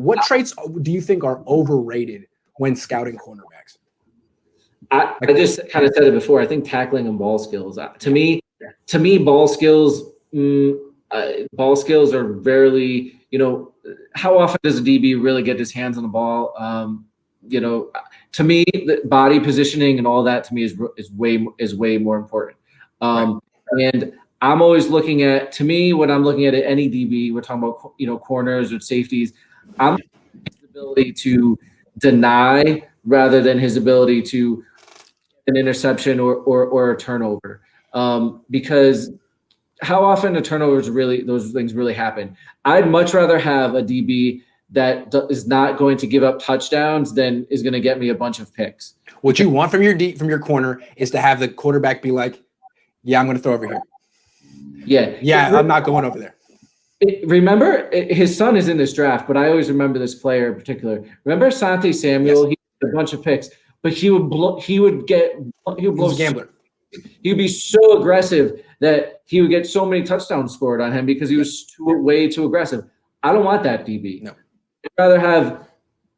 What traits do you think are overrated when scouting cornerbacks? I just kind of said it before. I think tackling and ball skills. To me, ball skills. Ball skills are rarely. How often does a DB really get his hands on the ball? To me, the body positioning and all that to me is way more important. And I'm always looking at. To me, when I'm looking at any DB, we're talking about corners or safeties. I'm looking at his ability to deny rather than his ability to an interception or a turnover. Because how often the turnovers those things really happen? I'd much rather have a DB that is not going to give up touchdowns than is going to get me a bunch of picks. What you want from your corner is to have the quarterback be like, yeah, I'm going to throw over here. Yeah, I'm not going over there. Remember, his son is in this draft, but I always remember this player in particular. Remember Asante Samuel? Yes. He had a bunch of picks, but he would blow. He was a gambler. He would be so aggressive that he would get so many touchdowns scored on him because he was way too aggressive. I don't want that DB. No. I'd rather have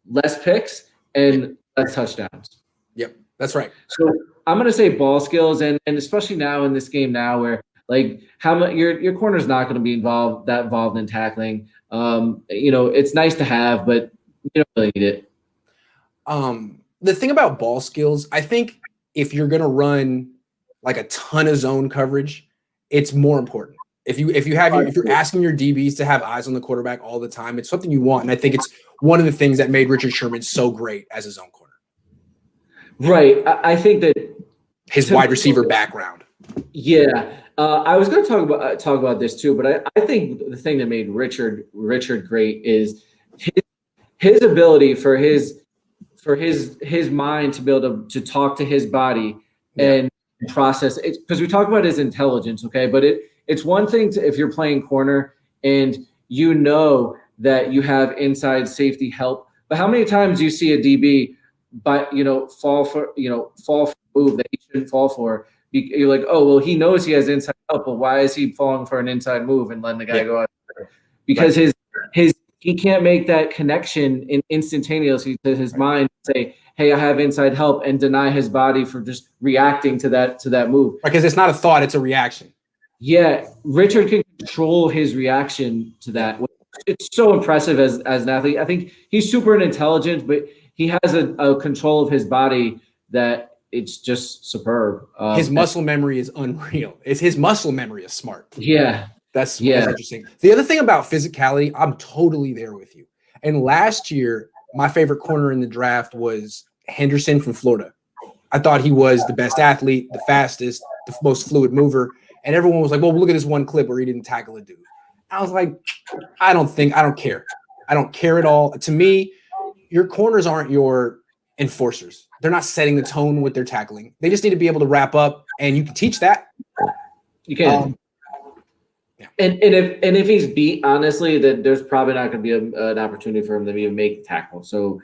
less picks and less touchdowns. Yep, that's right. So I'm going to say ball skills, and especially now in this game now where how much your corner's not going to be involved in tackling. It's nice to have, but you don't really need it. The thing about ball skills, I think if you're going to run like a ton of zone coverage, it's more important. If you're asking your DBs to have eyes on the quarterback all the time, it's something you want. And I think it's one of the things that made Richard Sherman so great as a zone corner. Right. I think that his wide receiver background. Yeah. I was going to talk about this too, but I think the thing that made Richard great is his ability for his mind to be able to talk to his body and process it, because we talk about his intelligence, okay, but it's one thing if you're playing corner and that you have inside safety help, but how many times do you see a DB fall for a move that he shouldn't fall for? You're like, oh well, he knows he has inside help, but why is he falling for an inside move and letting the guy go out there? Because he can't make that connection instantaneously to his mind, say, hey, I have inside help, and deny his body for just reacting to that move. Because it's not a thought, it's a reaction. Yeah, Richard can control his reaction to that. It's so impressive as an athlete. I think he's super intelligent, but he has a control of his body that it's just superb. His muscle memory is unreal. His muscle memory is smart. Yeah. That's interesting. The other thing about physicality, I'm totally there with you. And last year, my favorite corner in the draft was Henderson from Florida. I thought he was the best athlete, the fastest, the most fluid mover. And everyone was like, well, look at this one clip where he didn't tackle a dude. I was like, I don't care. I don't care at all. To me, your corners aren't your enforcers. They're not setting the tone with their tackling. They just need to be able to wrap up, and you can teach that. You can. And if he's beat, honestly, then there's probably not going to be an opportunity for him to even make the tackle. So,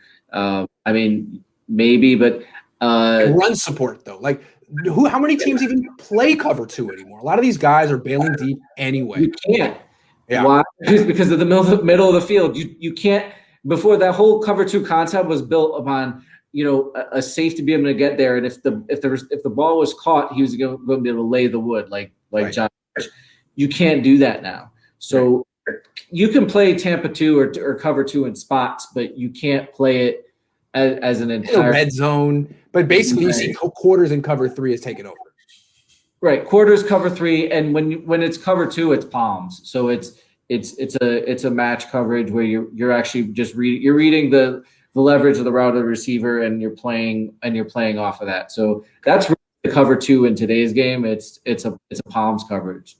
maybe, but run support though. Like, how many teams even play cover 2 anymore? A lot of these guys are bailing deep anyway. You can't. Yeah. Why? Because of the middle of the field. You can't. Before, that whole cover 2 concept was built upon a safety be able to get there, and if the ball was caught, he was going to be able to lay the wood like right. John. You can't do that now. So you can play Tampa 2 or cover 2 in spots, but you can't play it as an entire red zone. But basically, you see quarters and cover 3 is taken over. Right, quarters, cover 3, and when it's cover 2, it's palms. So it's a match coverage where you're actually just reading the leverage of the route of the receiver, and you're playing off of that. So that's really the cover 2 in today's game. It's a palms coverage.